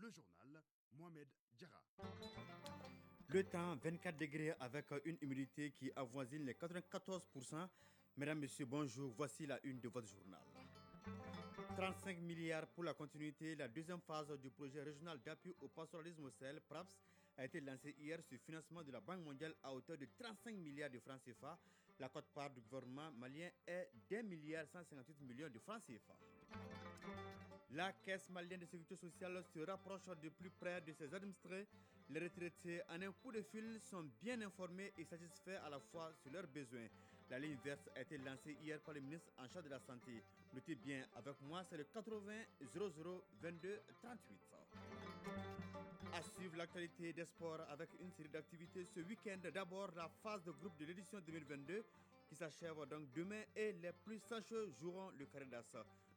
Le journal, Mohamed Diarra. Le temps, 24 degrés avec une humidité qui avoisine les 94%. Mesdames, Messieurs, bonjour. Voici la une de votre journal. 35 milliards pour la continuité. La deuxième phase du projet régional d'appui au pastoralisme au Sahel, PRAPS, a été lancée hier sur financement de la Banque mondiale à hauteur de 35 milliards de francs CFA. La quote-part du gouvernement malien est d'1,158 milliard de francs CFA. La Caisse malienne de sécurité sociale se rapproche de plus près de ses administrés. Les retraités en un coup de fil sont bien informés et satisfaits à la fois sur leurs besoins. La ligne verte a été lancée hier par le ministre en charge de la Santé. Notez bien, avec moi, c'est le 80 00 22 38. À suivre l'actualité des sports avec une série d'activités ce week-end. D'abord, la phase de groupe de l'édition 2022 qui s'achève donc demain et les plus sacheux joueront le carré d'as.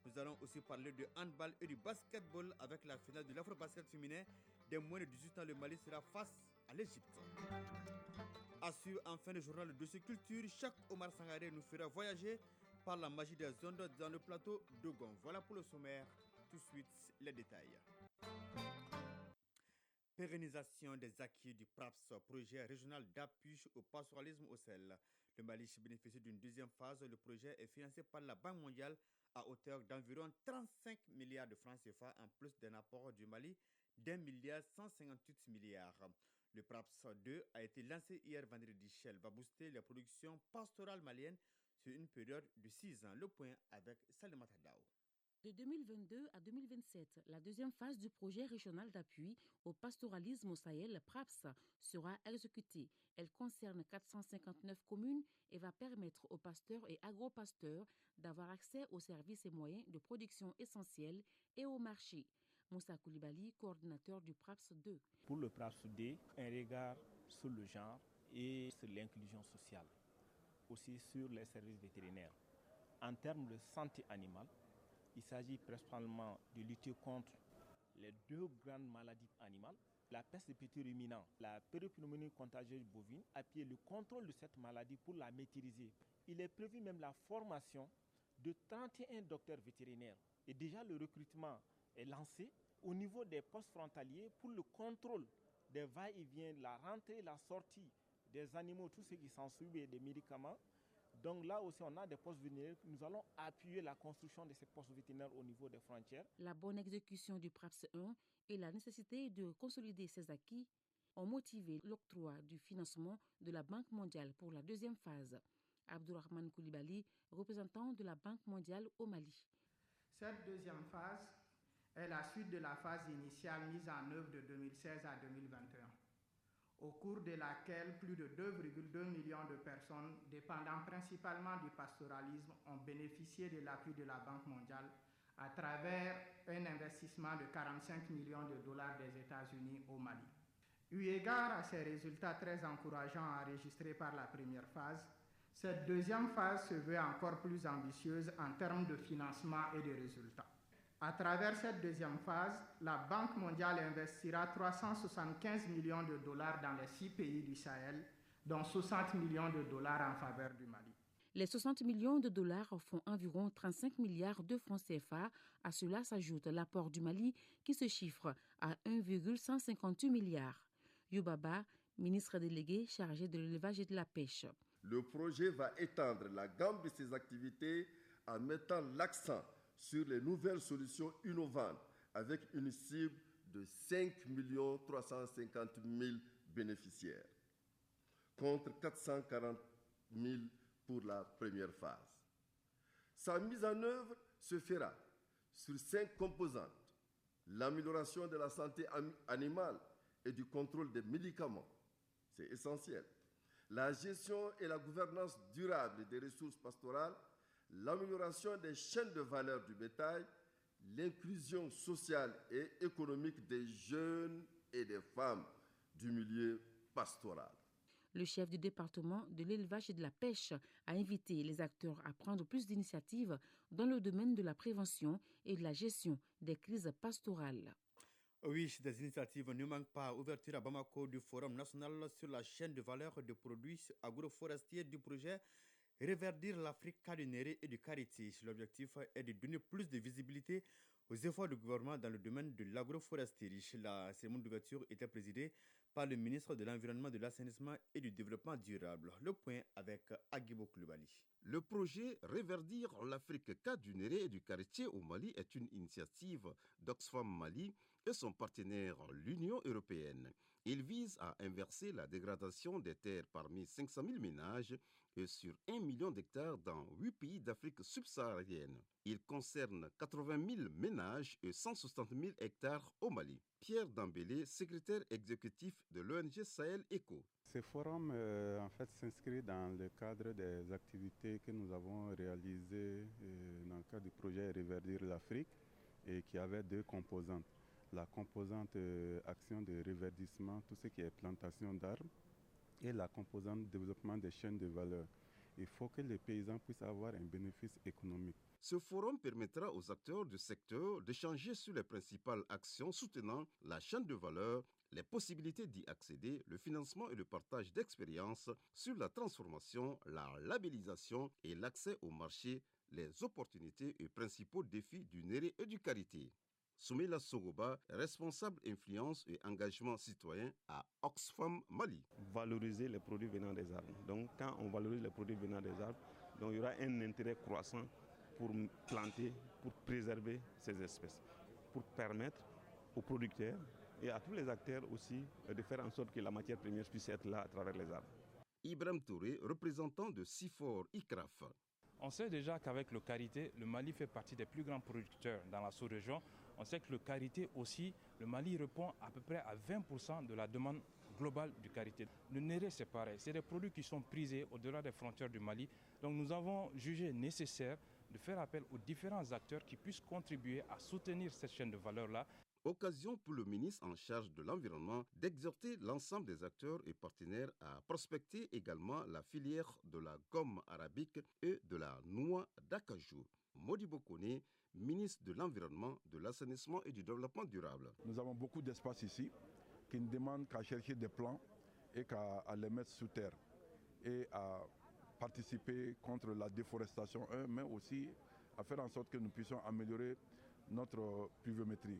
Nous allons aussi parler de handball et du basketball avec la finale de l'Afro-Basket féminin. Des moins de 18 ans, le Mali sera face à l'Égypte. À suivre en fin de journal le dossier culture, chaque Omar Sangaré nous fera voyager par la magie des ondes dans le plateau d'Ogon. Voilà pour le sommaire. Tout de suite, les détails. Pérennisation des acquis du PRAPS, projet régional d'appui au pastoralisme au Sahel. Le Mali bénéficie d'une deuxième phase. Le projet est financé par la Banque mondiale à hauteur d'environ 35 milliards de francs CFA en plus d'un apport du Mali d'1,158 milliard. Le PRAPS 2 a été lancé hier vendredi. Shell va booster la production pastorale malienne sur une période de 6 ans. Le point avec Salima Tadao. De 2022 à 2027, la deuxième phase du projet régional d'appui au pastoralisme au Sahel, PRAPS, sera exécutée. Elle concerne 459 communes et va permettre aux pasteurs et agro-pasteurs d'avoir accès aux services et moyens de production essentiels et au marché. Moussa Koulibaly, coordinateur du PRAPS 2. Pour le PRAPS 2, un regard sur le genre et sur l'inclusion sociale, aussi sur les services vétérinaires. En termes de santé animale, il s'agit principalement de lutter contre les deux grandes maladies animales, la peste des petits ruminants, la périopneumonie contagieuse bovine, appuyer le contrôle de cette maladie pour la maîtriser. Il est prévu même la formation de 31 docteurs vétérinaires. Et déjà le recrutement est lancé au niveau des postes frontaliers pour le contrôle des va-et-vient, la rentrée, la sortie des animaux, tout ce qui s'ensuit et des médicaments. Donc là aussi, on a des postes vétérinaires. Nous allons appuyer la construction de ces postes vétérinaires au niveau des frontières. La bonne exécution du PRAPS 1 et la nécessité de consolider ses acquis ont motivé l'octroi du financement de la Banque mondiale pour la deuxième phase. Abdourahmane Koulibaly, représentant de la Banque mondiale au Mali. Cette deuxième phase est la suite de la phase initiale mise en œuvre de 2016 à 2021. Au cours de laquelle plus de 2,2 millions de personnes dépendant principalement du pastoralisme ont bénéficié de l'appui de la Banque mondiale à travers un investissement de 45 millions de dollars des États-Unis au Mali. Eu égard à ces résultats très encourageants enregistrés par la première phase, cette deuxième phase se veut encore plus ambitieuse en termes de financement et de résultats. À travers cette deuxième phase, la Banque mondiale investira 375 millions de dollars dans les 6 pays du Sahel, dont 60 millions de dollars en faveur du Mali. Les 60 millions de dollars font environ 35 milliards de francs CFA. À cela s'ajoute l'apport du Mali qui se chiffre à 1,158 milliards. Youbaba, ministre délégué chargé de l'élevage et de la pêche. Le projet va étendre la gamme de ses activités en mettant l'accent sur les nouvelles solutions innovantes avec une cible de 5 350 000 bénéficiaires, contre 440 000 pour la première phase. Sa mise en œuvre se fera sur 5 composantes: l'amélioration de la santé animale et du contrôle des médicaments, c'est essentiel, la gestion et la gouvernance durable des ressources pastorales, l'amélioration des chaînes de valeur du bétail, l'inclusion sociale et économique des jeunes et des femmes du milieu pastoral. Le chef du département de l'élevage et de la pêche a invité les acteurs à prendre plus d'initiatives dans le domaine de la prévention et de la gestion des crises pastorales. Oui, des initiatives ne manquent pas. Ouverture à Bamako du Forum national sur la chaîne de valeur des produits agroforestiers du projet Reverdir l'Afrique carinérée et du Cariti. L'objectif est de donner plus de visibilité aux efforts du gouvernement dans le domaine de l'agroforesterie. La cérémonie d'ouverture était présidée par le ministre de l'Environnement, de l'Assainissement et du Développement durable. Le point avec Aguibo Koulibaly. Le projet Reverdir l'Afrique cas du Néré et du Caritier au Mali est une initiative d'Oxfam Mali et son partenaire l'Union européenne. Il vise à inverser la dégradation des terres parmi 500 000 ménages et sur 1 million d'hectares dans 8 pays d'Afrique subsaharienne. Il concerne 80 000 ménages et 160 000 hectares au Mali. Pierre Dambélé, secrétaire exécutif de l'ONG Sahel Eco. Ce forum en fait s'inscrit dans le cadre des activités que nous avons réalisées dans le cadre du projet Reverdir l'Afrique et qui avait 2 composantes. La composante action de reverdissement, tout ce qui est plantation d'arbres, et la composante développement des chaînes de valeur. Il faut que les paysans puissent avoir un bénéfice économique. Ce forum permettra aux acteurs du secteur d'échanger sur les principales actions soutenant la chaîne de valeur, les possibilités d'y accéder, le financement et le partage d'expériences sur la transformation, la labellisation et l'accès au marché, les opportunités et principaux défis du Néré et du Carité. Soumela Sogoba, responsable influence et engagement citoyen à Oxfam Mali. Valoriser les produits venant des arbres. Donc quand on valorise les produits venant des arbres, donc il y aura un intérêt croissant pour planter, pour préserver ces espèces, pour permettre aux producteurs et à tous les acteurs aussi de faire en sorte que la matière première puisse être là à travers les arbres. Ibrahim Touré, représentant de Sifor ICRAF. On sait déjà qu'avec le karité, le Mali fait partie des plus grands producteurs dans la sous-région. On sait que le karité aussi, le Mali répond à peu près à 20% de la demande globale du karité. Le néré, c'est pareil, c'est des produits qui sont prisés au-delà des frontières du Mali. Donc nous avons jugé nécessaire de faire appel aux différents acteurs qui puissent contribuer à soutenir cette chaîne de valeur-là. Occasion pour le ministre en charge de l'environnement d'exhorter l'ensemble des acteurs et partenaires à prospecter également la filière de la gomme arabique et de la noix d'acajou. Modibo Kone, ministre de l'Environnement, de l'Assainissement et du Développement durable. Nous avons beaucoup d'espace ici qui ne demandent qu'à chercher des plants et qu'à les mettre sous terre et à participer contre la déforestation, mais aussi à faire en sorte que nous puissions améliorer notre pluviométrie.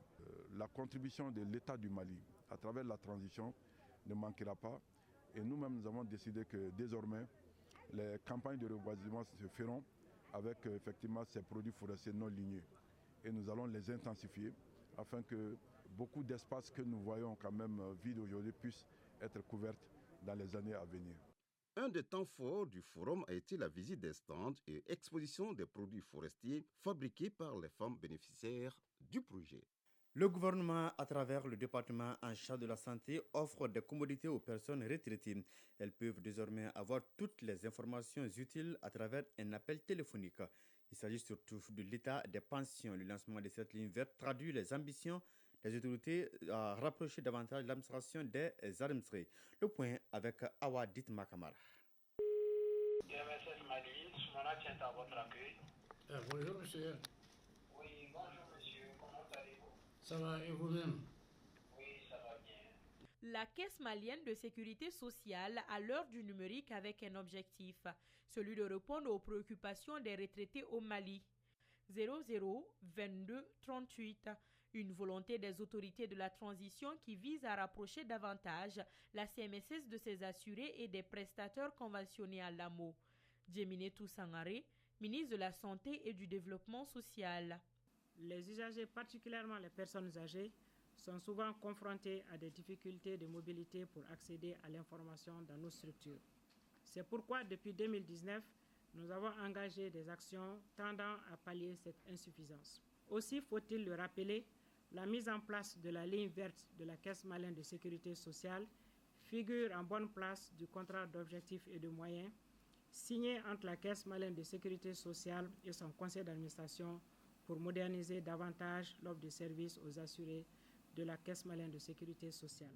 La contribution de l'État du Mali à travers la transition ne manquera pas et nous-mêmes nous avons décidé que désormais les campagnes de reboisement se feront avec effectivement ces produits forestiers non ligneux et nous allons les intensifier afin que beaucoup d'espaces que nous voyons quand même vides aujourd'hui puissent être couverts dans les années à venir. Un des temps forts du forum a été la visite des stands et exposition des produits forestiers fabriqués par les femmes bénéficiaires du projet. Le gouvernement, à travers le département en charge de la santé, offre des commodités aux personnes retraitées. Elles peuvent désormais avoir toutes les informations utiles à travers un appel téléphonique. Il s'agit surtout de l'état des pensions. Le lancement de cette ligne verte traduit les ambitions des autorités à rapprocher davantage l'administration des administrés. Le point avec Awadit Makamara. DMSS Mali, Soumana tient à votre accueil. Bonjour monsieur. Oui, bonjour monsieur, comment allez-vous? Ça va et vous-même? Oui, ça va bien. La Caisse malienne de sécurité sociale à l'heure du numérique avec un objectif, celui de répondre aux préoccupations des retraités au Mali. 00 22 38, une volonté des autorités de la transition qui vise à rapprocher davantage la CMSS de ses assurés et des prestataires conventionnés à l'AMO. Djeminetou Sangare, ministre de la Santé et du Développement social. Les usagers, particulièrement les personnes âgées, sont souvent confrontés à des difficultés de mobilité pour accéder à l'information dans nos structures. C'est pourquoi, depuis 2019, nous avons engagé des actions tendant à pallier cette insuffisance. Aussi, faut-il le rappeler, la mise en place de la ligne verte de la Caisse malienne de sécurité sociale figure en bonne place du contrat d'objectifs et de moyens signé entre la Caisse malienne de sécurité sociale et son conseil d'administration pour moderniser davantage l'offre de services aux assurés de la Caisse malienne de sécurité sociale.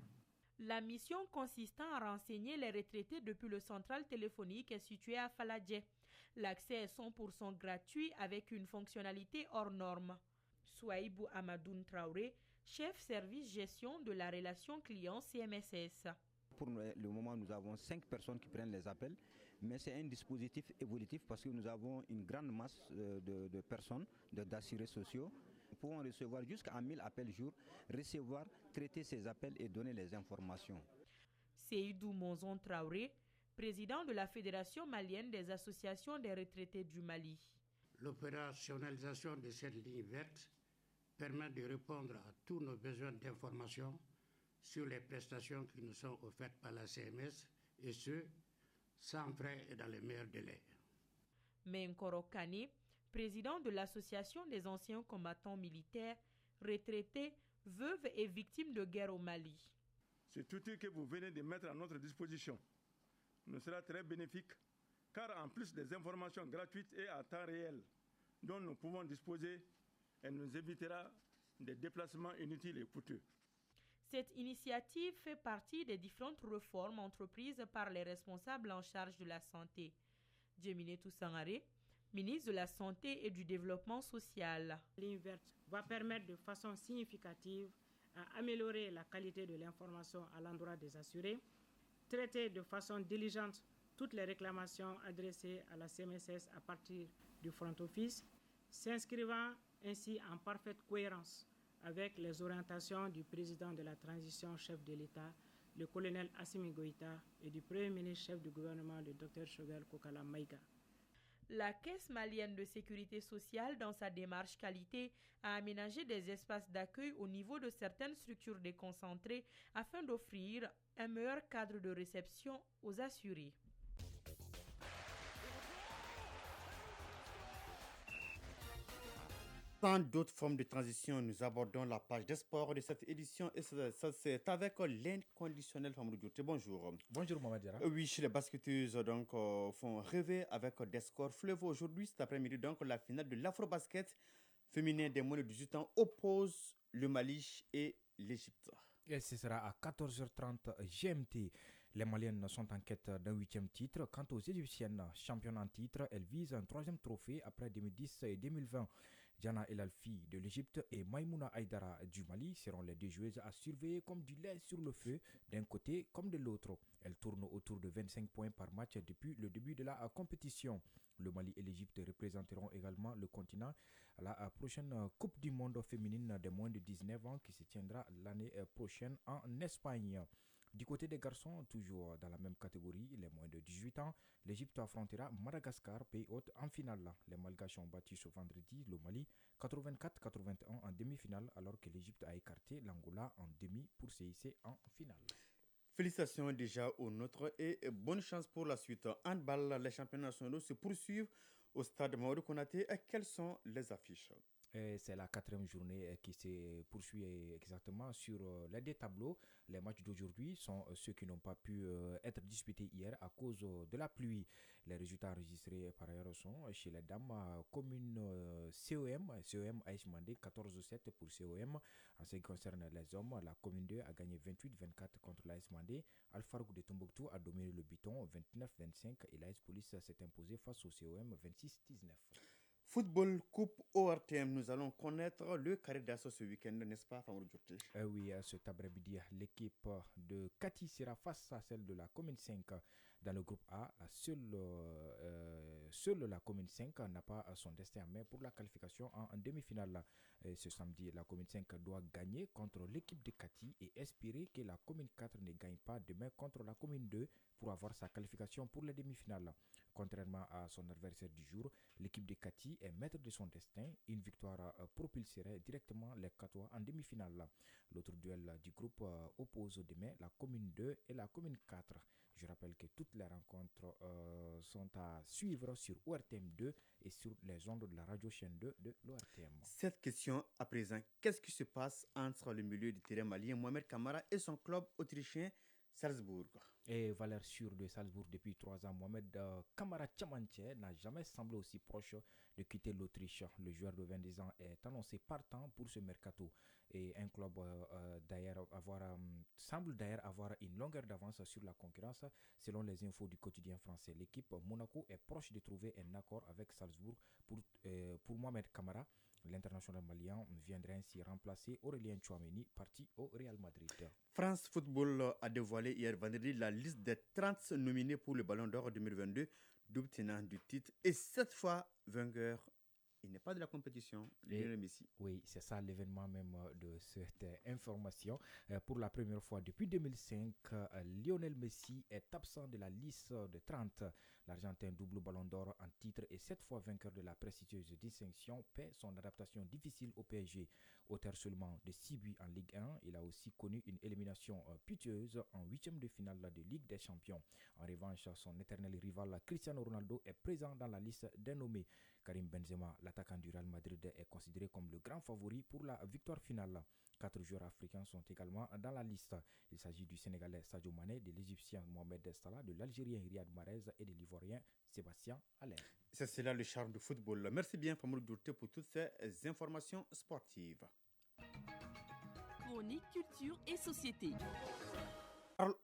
La mission consistant à renseigner les retraités depuis le central téléphonique est située à Faladje. L'accès est 100% gratuit avec une fonctionnalité hors norme. Souaïbou Amadoun Traoré, chef service gestion de la relation client CMSS. Pour le moment, nous avons 5 personnes qui prennent les appels, mais c'est un dispositif évolutif parce que nous avons une grande masse de personnes, d'assurés sociaux, Nous pouvons recevoir jusqu'à 1000 appels jour, recevoir, traiter ces appels et donner les informations. Seydou Monzon Traoré, président de la Fédération malienne des associations des retraités du Mali. L'opérationnalisation de cette ligne verte permet de répondre à tous nos besoins d'information sur les prestations qui nous sont offertes par la CMS et ce, sans frais et dans les meilleurs délais. Menkoro Kane, président de l'Association des anciens combattants militaires, retraités, veuves et victimes de guerre au Mali. Cet outil que vous venez de mettre à notre disposition nous sera très bénéfique car en plus des informations gratuites et à temps réel dont nous pouvons disposer, elle nous évitera des déplacements inutiles et coûteux. Cette initiative fait partie des différentes réformes entreprises par les responsables en charge de la santé. Djemine Toussaint-Aré, ministre de la Santé et du Développement social. La ligne verte va permettre de façon significative à améliorer la qualité de l'information à l'endroit des assurés, traiter de façon diligente toutes les réclamations adressées à la CMSS à partir du front office, s'inscrivant ainsi en parfaite cohérence avec les orientations du président de la transition chef de l'État, le colonel Assimi Goïta, et du premier ministre chef du gouvernement, le Dr Choguel Kokala Maïga. La Caisse malienne de sécurité sociale, dans sa démarche qualité, a aménagé des espaces d'accueil au niveau de certaines structures déconcentrées afin d'offrir un meilleur cadre de réception aux assurés. Dans d'autres formes de transition, nous abordons la page des sports de cette édition et c'est avec l'inconditionnel Famoudou Dioté. Bonjour. Bonjour Mohamed Diarra. Oui, les basketteuses font rêver avec des scores fleuves aujourd'hui. Cet après-midi, la finale de l'Afrobasket féminin des moins de 18 ans oppose le Mali et l'Égypte. Et ce sera à 14h30 GMT. Les Maliennes sont en quête d'un 8e titre. Quant aux Égyptiennes, championnes en titre, elles visent un 3e trophée après 2010 et 2020. Diana El Alfi de l'Égypte et Maïmouna Aïdara du Mali seront les deux joueuses à surveiller comme du lait sur le feu, d'un côté comme de l'autre. Elles tournent autour de 25 points par match depuis le début de la compétition. Le Mali et l'Égypte représenteront également le continent à la prochaine Coupe du monde féminine des moins de 19 ans qui se tiendra l'année prochaine en Espagne. Du côté des garçons, toujours dans la même catégorie, les moins de 18 ans, l'Égypte affrontera Madagascar, pays hôte, en finale. Les Malgaches ont battu ce vendredi le Mali 84-81 en demi-finale, alors que l'Égypte a écarté l'Angola en demi pour se hisser en finale. Félicitations déjà aux nôtres et bonne chance pour la suite. Handball, les championnats nationaux se poursuivent au stade Maodo Konaté. Quelles sont les affiches? C'est la 4e journée qui se poursuit exactement sur les deux tableaux. Les matchs d'aujourd'hui sont ceux qui n'ont pas pu être disputés hier à cause de la pluie. Les résultats enregistrés par ailleurs sont chez les dames commune COM a échemandé 14-7 pour COM. En ce qui concerne les hommes, la commune 2 a gagné 28-24 contre l'AS Mandé. Alfarou de Tombouctou a dominé le Biton 29-25 et l'AS Police s'est imposé face au COM 26-19. Football Coupe ORTM, nous allons connaître le carré d'assaut ce week-end, n'est-ce pas, Famoudou Dioté? Oui, cet après-midi, l'équipe de Kati sera face à celle de la commune 5. Dans le groupe A, seule la commune 5 n'a pas son destin en main pour la qualification en demi-finale. Ce samedi, la commune 5 doit gagner contre l'équipe de Kati et espérer que la commune 4 ne gagne pas demain contre la commune 2 pour avoir sa qualification pour les demi-finales. Contrairement à son adversaire du jour, l'équipe de Kati est maître de son destin. Une victoire propulserait directement les Katois en demi-finale. L'autre duel du groupe oppose demain la commune 2 et la commune 4. Je rappelle que toutes les rencontres sont à suivre sur ORTM 2 et sur les ondes de la radio chaîne 2 de l'ORTM. Cette question à présent, qu'est-ce qui se passe entre le milieu du terrain malien Mohamed Kamara et son club autrichien Salzbourg? Et valeur sûre de Salzbourg depuis 3 ans, Mohamed Kamara Tchamanche n'a jamais semblé aussi proche de quitter l'Autriche. Le joueur de 22 ans est annoncé partant pour ce mercato. Et un club semble d'ailleurs avoir une longueur d'avance sur la concurrence. Selon les infos du quotidien français, l'équipe Monaco est proche de trouver un accord avec Salzbourg pour Mohamed Kamara. L'international malien viendrait ainsi remplacer Aurélien Tchouameni, parti au Real Madrid. France Football a dévoilé hier vendredi la liste des 30 nominés pour le Ballon d'Or 2022, double tenant du titre et 7 fois vainqueur il n'est pas de la compétition. Et, Messi. Oui, c'est ça l'événement même de cette information. Pour la première fois depuis 2005, Lionel Messi est absent de la liste de 30. L'Argentin double ballon d'or en titre et 7 fois vainqueur de la prestigieuse distinction paie son adaptation difficile au PSG. Auteur seulement de 6 buts en Ligue 1, il a aussi connu une élimination piteuse en huitième de finale de Ligue des Champions. En revanche, son éternel rival Cristiano Ronaldo est présent dans la liste des nommés. Karim Benzema, l'attaquant du Real Madrid, est considéré comme le grand favori pour la victoire finale. 4 joueurs africains sont également dans la liste. Il s'agit du Sénégalais Sadio Mané, de l'Égyptien Mohamed Salah, de l'Algérien Riyad Mahrez et de l'Ivoirien Sébastien Haller. C'est là le charme du football. Merci bien Famoul Dourté pour toutes ces informations sportives. Chronique culture et société.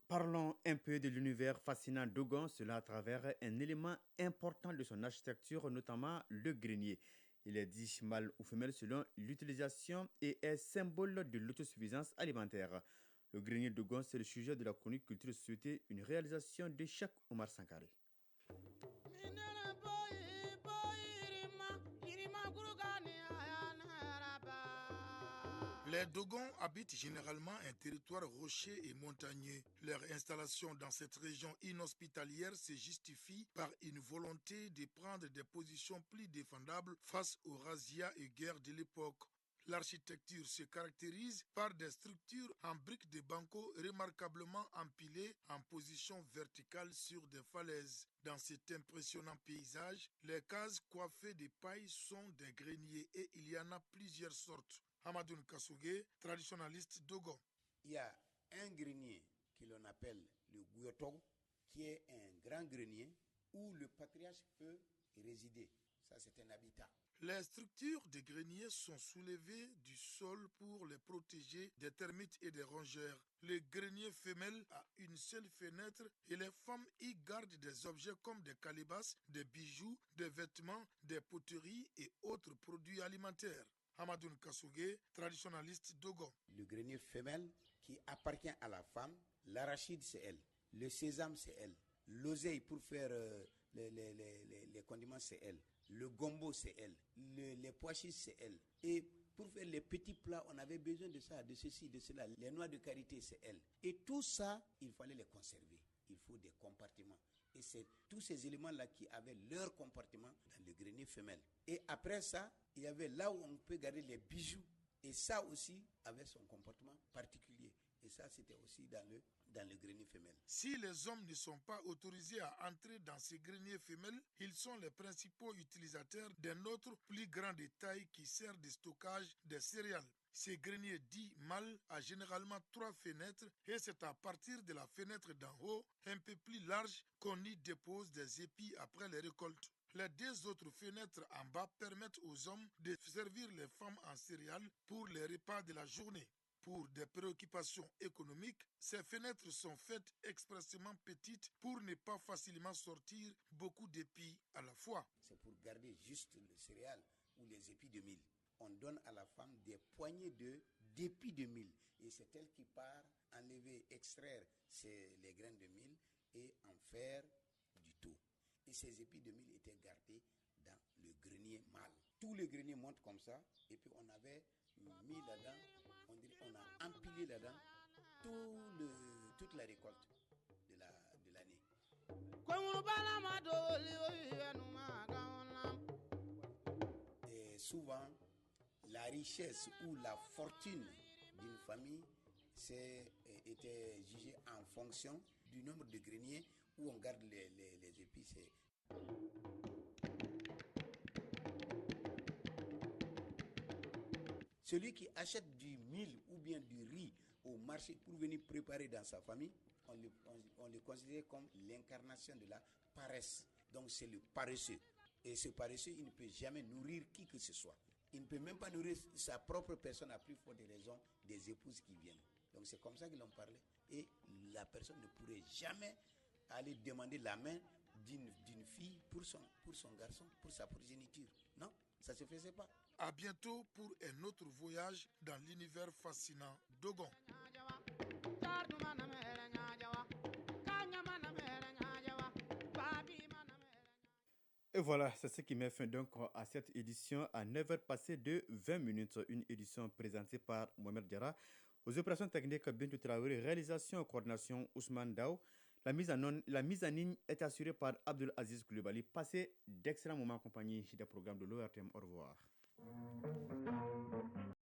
Parlons un peu de l'univers fascinant d'Ogon, cela à travers un élément important de son architecture, notamment le grenier. Il est dit mâle ou femelle selon l'utilisation et est symbole de l'autosuffisance alimentaire. Le grenier d'Ogon, c'est le sujet de la chronique culture et société, une réalisation de Cheikh Omar Sankare. Les Dogons habitent généralement un territoire rocheux et montagneux. Leur installation dans cette région inhospitalière se justifie par une volonté de prendre des positions plus défendables face aux razzias et guerres de l'époque. L'architecture se caractérise par des structures en briques de banco remarquablement empilées en position verticale sur des falaises. Dans cet impressionnant paysage, les cases coiffées de paille sont des greniers et il y en a plusieurs sortes. Hamadoun Kassougé, traditionnaliste d'Ogon. Il y a un grenier que l'on appelle le Gouyoton, qui est un grand grenier où le patriarche peut résider. Ça, c'est un habitat. Les structures des greniers sont soulevées du sol pour les protéger des termites et des rongeurs. Le grenier femelle a une seule fenêtre et les femmes y gardent des objets comme des calebasses, des bijoux, des vêtements, des poteries et autres produits alimentaires. Hamadoun Kassougé, traditionnaliste d'Ogon. Le grenier femelle qui appartient à la femme, l'arachide c'est elle, le sésame c'est elle, l'oseille pour faire les condiments c'est elle, le gombo c'est elle, les pois chiches c'est elle. Et pour faire les petits plats, on avait besoin de ça, de ceci, de cela. Les noix de karité c'est elle. Et tout ça, il fallait les conserver. Il faut des compartiments. Et c'est tous ces éléments-là qui avaient leur compartiment dans le grenier femelle. Et après ça, il y avait là où on peut garder les bijoux. Et ça aussi avait son comportement particulier. Et ça, c'était aussi dans le grenier femelle. Si les hommes ne sont pas autorisés à entrer dans ces greniers femelles, ils sont les principaux utilisateurs d'un autre plus grand de taille qui sert de stockage des céréales. Ces greniers dits mâles a généralement 3 fenêtres et c'est à partir de la fenêtre d'en haut, un peu plus large, qu'on y dépose des épis après les récoltes. Les 2 autres fenêtres en bas permettent aux hommes de servir les femmes en céréales pour les repas de la journée. Pour des préoccupations économiques, ces fenêtres sont faites expressément petites pour ne pas facilement sortir beaucoup d'épis à la fois. C'est pour garder juste le céréal ou les épis de mil. On donne à la femme des poignées d'épis de mil. Et c'est elle qui part enlever, extraire les graines de mil et en faire du tour. Et ces épis de mil étaient gardés dans le grenier mâle. Tous les greniers montent comme ça. Et puis on avait mis là-dedans, on a empilé là-dedans toute la récolte de l'année. Et souvent, la richesse ou la fortune d'une famille était jugée en fonction du nombre de greniers où on garde les épices. Celui qui achète du mil ou bien du riz au marché pour venir préparer dans sa famille, on le considère comme l'incarnation de la paresse. Donc c'est le paresseux. Et ce paresseux, il ne peut jamais nourrir qui que ce soit. Il ne peut même pas nourrir sa propre personne à plus forte raison des épouses qui viennent. Donc c'est comme ça qu'ils l'ont parlé. Et la personne ne pourrait jamais aller demander la main d'une fille pour son garçon, pour sa progéniture. Non, ça ne se faisait pas. À bientôt pour un autre voyage dans l'univers fascinant d'Ogon. Et voilà, c'est ce qui met fin donc à cette édition à 9h passées de 20 minutes. Une édition présentée par Mohamed Diarra. Aux opérations techniques, Bintou Traoré, réalisation et coordination Ousmane Dao. La mise en ligne est assurée par Abdul Aziz Koulibaly. Passez d'excellents moments en compagnie des programmes de l'ORTM. Au revoir.